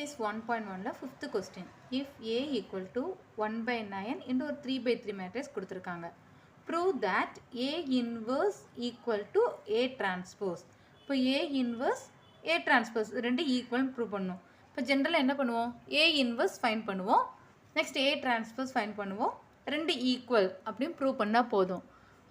Exercise 1.1 fifth question. If A equal to 1 by 9 into ஒரு 3 by 3 matrix கொடுத்திருக்காங்க. Prove that A inverse equal to A transpose. இப்போ A inverse A transpose ரெண்டு equal prove பண்ணும். இப்போ ஜெனரலாக என்ன பண்ணுவோம்? A inverse find பண்ணுவோம். நெக்ஸ்ட் A transpose find பண்ணுவோம். ரெண்டு ஈக்குவல் அப்படின்னு ப்ரூவ் பண்ணால் போதும்.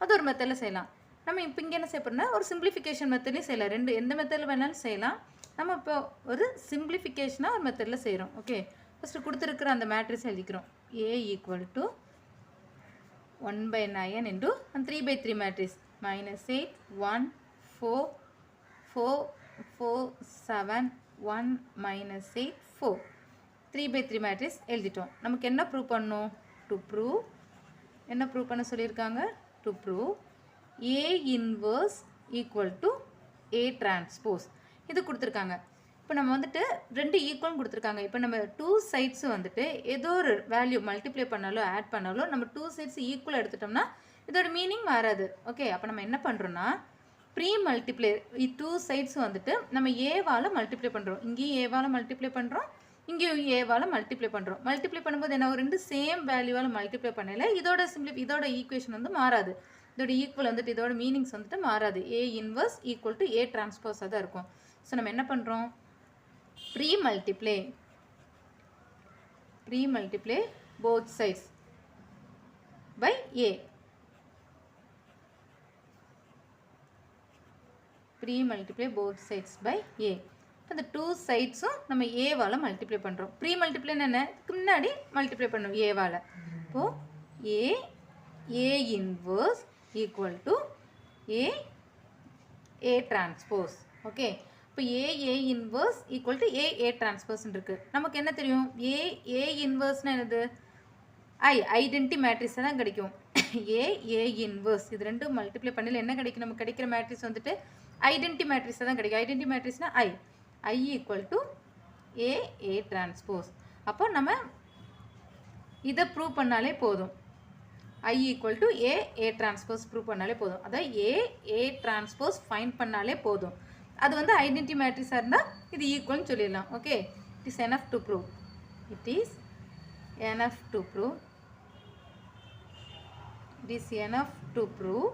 அது ஒரு மெத்தடில் செய்யலாம். நம்ம இப்போ இங்கே என்ன செய்யப்படுறோம்னா ஒரு சிம்பிளிஃபிகேஷன் மெத்தட்லையும் செய்யலாம். ரெண்டு எந்த மெத்தடில் வேணாலும் செய்யலாம். நம்ம இப்போ ஒரு சிம்பிளிஃபிகேஷனாக ஒரு மெத்தடில் செய்கிறோம். ஓகே, ஃபஸ்ட்டு கொடுத்துருக்குற அந்த மேட்ரிக்ஸ் எழுதிக்கிறோம். A equal to 1 by 9 into அந்த 3 by 3 மேட்ரிக்ஸ் -8 1 4 4 4 7 1 -8 4 3 by 3 மேட்ரிக்ஸ் எழுதிட்டோம். நமக்கு என்ன ப்ரூவ் பண்ணணும்? டு ப்ரூவ் என்ன ப்ரூவ் பண்ண சொல்லியிருக்காங்க? To prove A inverse equal to A transpose இது கொடுத்துருக்காங்க. இப்போ நம்ம வந்துட்டு ரெண்டு ஈக்குவல் கொடுத்துருக்காங்க. இப்போ நம்ம டூ சைட்ஸும் வந்துட்டு ஏதோ ஒரு வேல்யூ மல்டிப்ளை பண்ணாலோ ஆட் பண்ணாலோ நம்ம டூ சைட்ஸ் ஈக்குவல் எடுத்துட்டோம்னா இதோட மீனிங் மாறாது. ஓகே, அப்போ நம்ம என்ன பண்ணுறோன்னா ப்ரீ மல்டிப்ளை டூ சைட்ஸும் வந்துட்டு நம்ம ஏவால் மல்டிப்ளை பண்ணுறோம். இங்கேயும் ஏவால் மல்டிப்ளை பண்ணுறோம், இங்கேயும் ஏவால் மல்டிப்ளை பண்ணுறோம். மல்டிப்ளை பண்ணும்போது என்ன ஒரு ரெண்டு சேம் வேல்யூவால் மல்டிப்ளை பண்ணல இதோட ஈக்குவேஷன் வந்து மாறாது. இதோட ஈக்குவல் வந்துட்டு இதோட மீனிங்ஸ் வந்துட்டு மாறாது. A inverse equal to A டிரான்ஸ்போஸாக தான் இருக்கும். ஸோ நம்ம என்ன பண்ணுறோம்? Pre multiply both sides by A. Pre multiply both sides by A. இப்போ இந்த டூ சைட்ஸும் நம்ம ஏவால் மல்டிப்ளை பண்ணுறோம். ப்ரீ மல்டிப்ளைன்னு என்ன? முன்னாடி மல்டிப்ளை பண்ணும் ஏவால். இப்போது A inverse equal to A transpose. Okay, இப்போ A inverse equal to A டிரான்ஸ்போஸ்ன்னு இருக்குது. நமக்கு என்ன தெரியும்? A இன்வர்ஸ்னால் என்னது? ஐடென்டி மேட்ரிக்ஸ் தான் கிடைக்கும். A இன்வர்ஸ் இது ரெண்டும் மல்டிப்ளை பண்ணல என்ன கிடைக்கும்? நமக்கு கிடைக்கிற மேட்ரிக்ஸ் வந்துட்டு ஐடென்டி மேட்ரிக்ஸ் தான் கிடைக்கும். ஐடென்டி மேட்ரிக்ஸ்னால் I equal to A transpose. அப்போ நம்ம இதை ப்ரூவ் பண்ணாலே போதும். I equal to A transpose prove பண்ணாலே போதும். அதாவது A டிரான்ஸ்போஸ் ஃபைண்ட் பண்ணாலே போதும். அது வந்து ஐடென்டி மேட்ரிக்ஸாக இருந்தால் இது ஈக்குவல்னு சொல்லிடலாம். Okay, it is enough to prove. It is enough to prove. It is enough to prove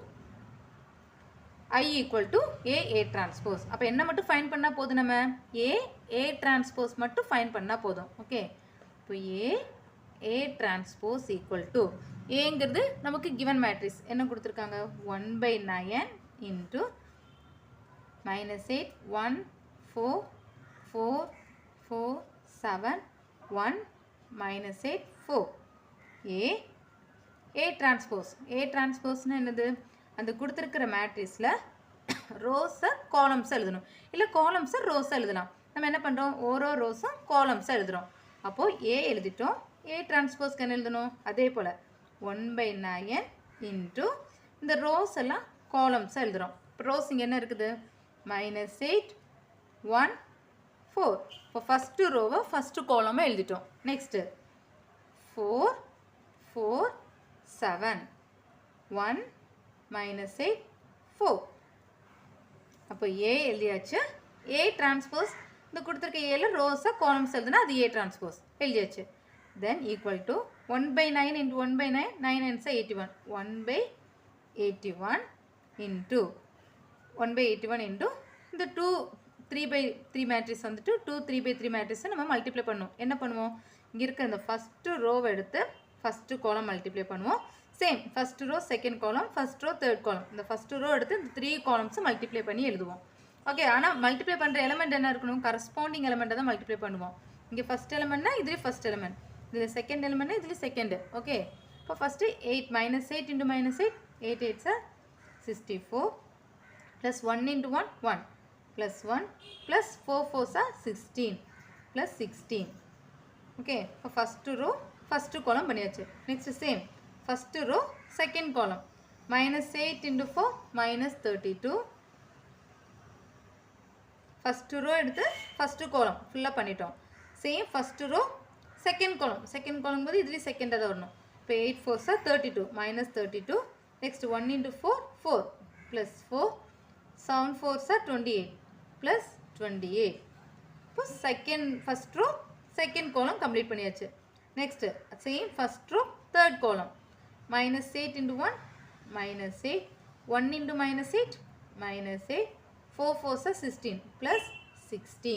I equal to A transpose. அப்போ என்ன மட்டும் ஃபைண்ட் பண்ணால் போதும்? நம்ம A டிரான்ஸ்போஸ் மட்டும் ஃபைண்ட் பண்ணால் போதும். ஓகே, இப்போ A டிரான்ஸ்போஸ் ஈக்குவல் டு ஏங்கிறது நமக்கு கிவன் மேட்ரிக்ஸ் என்ன கொடுத்துருக்காங்க? 1 by 9 into -8 1 4 4 4 7 1 -8 4 A transpose. A டிரான்ஸ்போஸ்னால் என்னது? அந்த கொடுத்துருக்கிற மேட்ரிக்ஸில் ரோஸை காலம்ஸை எழுதணும், இல்லை காலம்ஸை ரோஸை எழுதலாம். நம்ம என்ன பண்ணுறோம்? ஓரோ ரோஸும் காலம்ஸை எழுதுகிறோம். அப்போது A எழுதிட்டோம். A டிரான்ஸ்போஸ்க்கு என்ன எழுதணும்? அதே போல் 1 by 9 இன்ட்டு இந்த ரோஸ் எல்லாம் காலம்ஸாக எழுதுகிறோம். இப்போ ரோஸ் இங்கே என்ன இருக்குது? -8 1 4. இப்போ ஃபஸ்ட்டு ரோவை ஃபஸ்ட்டு காலமாக எழுதிட்டோம். நெக்ஸ்ட்டு 4 4 7 1 -8 4. அப்போ A எழுதியாச்சு. A டிரான்ஸ்போஸ் இந்த கொடுத்துருக்க ஏல ரோஸாக காலம்ஸ் எழுதுனா அது A டிரான்ஸ்போஸ் எழுதியாச்சு. Then equal to 1 by 9 into 1 by 9 9 and 81 1 by 81 into 1 by 81 into இந்த 2 3 by 3 மேட்ரிக்ஸ் வந்துட்டு 2 3 by 3 மேட்ரிக்ஸை நம்ம மல்டிப்ளை பண்ணுவோம். என்ன பண்ணுவோம்? இங்கே இருக்க இந்த ஃபஸ்ட்டு ரோவை எடுத்து ஃபஸ்ட்டு காலம் மல்டிப்ளை பண்ணுவோம். Same first row second column, first row third column. இந்த ஃபஸ்ட்டு ரோ எடுத்து இந்த 3 காலம்ஸை மல்டிப்ளை பண்ணி எழுதுவோம். ஓகே, ஆனால் மல்டிப்ளை பண்ணுற எலமெண்ட் என்ன இருக்கணும்? கரஸ்பாண்டிங் எலமெண்ட்டை தான் மல்டிப்ளை பண்ணுவோம். இங்கே ஃபஸ்ட் எலமெண்ட்னா இதுலேயும் ஃபஸ்ட் எலமெண்ட், இதில் செகண்ட் எலிமெண்ட்னா இதில் செகண்டு. ஓகே, இப்போ ஃபஸ்ட்டு 8 -8 into -8 8 8 சார் 64 ப்ளஸ் 1 into 1 1 ப்ளஸ் 1 ப்ளஸ் 4 4 சார் 16 ப்ளஸ் 16. ஓகே, இப்போ ஃபஸ்ட்டு ரோ ஃபஸ்ட்டு காலம் பண்ணியாச்சு. Next same first row second column -8 into 4 -32. First row எடுத்து ஃபஸ்ட்டு காலம் ஃபுல்லாக பண்ணிட்டோம். சேம் ஃபஸ்ட்டு ரோ செகண்ட் காலம் போது இதுலேயும் செகண்டாக தான் வரணும். இப்போ 8 4 சார் 32 -32. நெக்ஸ்ட் 1 into 4 4 ப்ளஸ் 4 7 4 சார் 28 ப்ளஸ் 28. இப்போ second first row second column complete பண்ணியாச்சு. Next same first row third column minus 8 into 1 minus 8 1 into minus 8 minus 8 4 4s are 16 plus 16.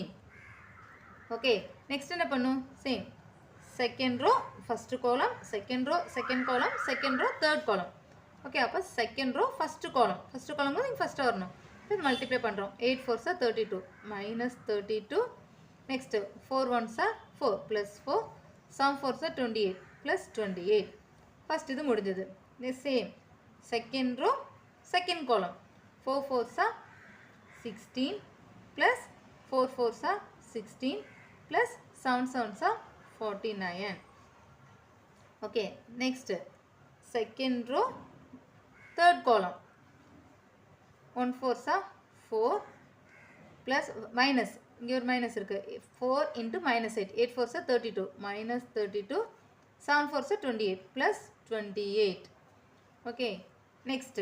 Okay, next என்ன பண்ணும் same second row first column second row second column second row third column. Okay, அப்போ second row first column போது இங்க first வரணும். then multiply பண்றோம் 8 4s are 32 minus 32. next 4 1s are 4 plus 4 sum 4s are 28 plus 28. first இது முடிஞ்சது. the same second row second column 4 4s are 16 plus 4 4s are 16 plus 7 7s are 49. okay, next second row third column 1 4s are 4 plus minus இங்க ஒரு minus இருக்கு 4 into minus 8 8 4s are 32 minus 32 7 4s are 28 plus 28. okay, next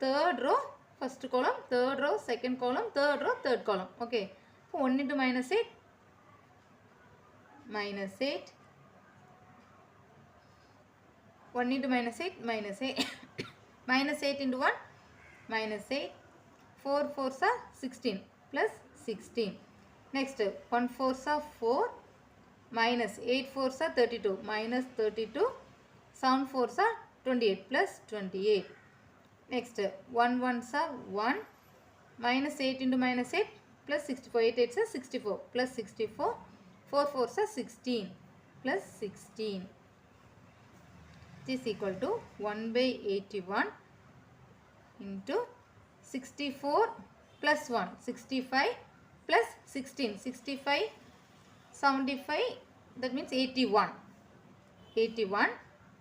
third row first column third row second column third row third column. okay, so 1 into minus 8 minus 8 1 into minus 8 minus 8 minus 8 into 1 minus 8 4 4s are 16 plus 16. next 1 4s are 4 minus 8 4s are 32 minus 32 7 4s are 28 plus 28. next 1 1s are 1 minus 8 into minus 8 plus 64 8 8s are 64 plus 64 4 4s are 16 plus 16. This is equal to 1 by 81 into 64 plus 1 65 plus 16 65 75 that means 81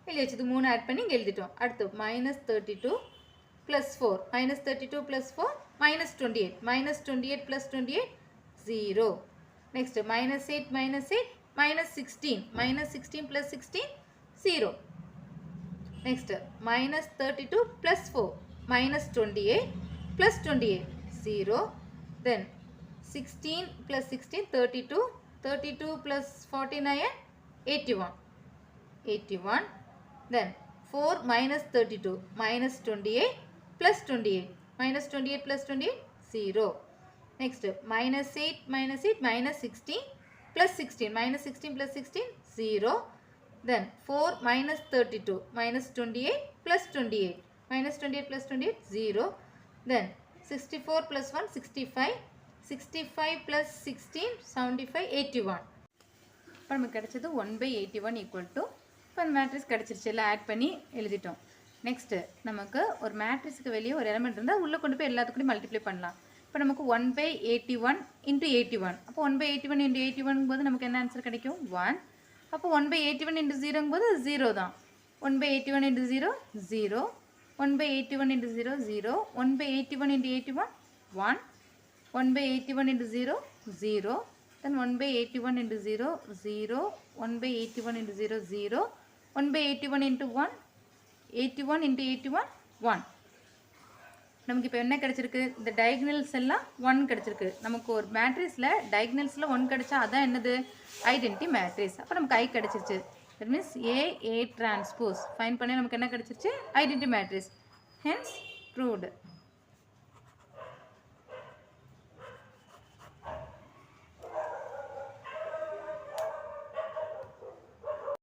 ಇಲ್ಲಿ வச்சது 3 add பண்ணி இங்க எழுதிட்டோம். அடுத்து -32 plus 4 -32 plus 4 -28 -28 plus 28 0. next -8 -16 -16 plus 16 0. next -32 plus 4 -28 plus 28 0. then 16 plus 16 32 32 plus 49 81. then 4 minus 32 minus 28 plus 28 minus 28 plus 28 0. next minus 8 minus 16 plus 16 minus 16 plus 16 0. then 4 minus 32 minus 28 plus 28 minus 28 plus 28 0. then 64 plus 1 65 65 plus 16 75 81. இப்போ நமக்கு கிடைச்சது 1 by 81 equal to இப்போ அந்த matrix கிடச்சிருச்சு எல்லாம் add பண்ணி எழுதிட்டோம். Next நமக்கு ஒரு மேட்ரிக்ஸுக்கு வெளியே ஒரு எலமெண்ட் இருந்தால் உள்ளே கொண்டு போய் எல்லாத்துக்கூடையும் மல்டிப்ளை பண்ணலாம். இப்போ நமக்கு 1 by 81 into 81 அப்போ 1 by 81 into 81 போது நமக்கு என்ன ஆன்சர் கிடைக்கும் 1. அப்போ 1 by 81 into 0 போது 0 தான். 1 by 81 into 0 0 1 by 81 into 0 0 1 by 81 into 81 1 1 by 81 into 0 0 then 1 by 81 into 0 0 1 by 81 into 0 0 1 by 81 into 1 81 into 81 1. நமக்கு இப்போ என்ன கிடைச்சிருக்கு இந்த டயகனல்ஸ் எல்லாம் 1 கிடைச்சிருக்கு. நமக்கு ஒரு மேட்ரிக்ஸில் டயகனல்ஸில் 1 கிடைச்சா அதான் என்னது ஐடென்டிட்டி மேட்ரிக்ஸ். அப்போ நமக்கு ஐ கிடைச்சிருச்சு. That means A transpose fine பண்ணி நமக்கு என்ன கிடைச்சிருச்சு ஐடென்டிட்டி மேட்ரிக்ஸ். Hence proved.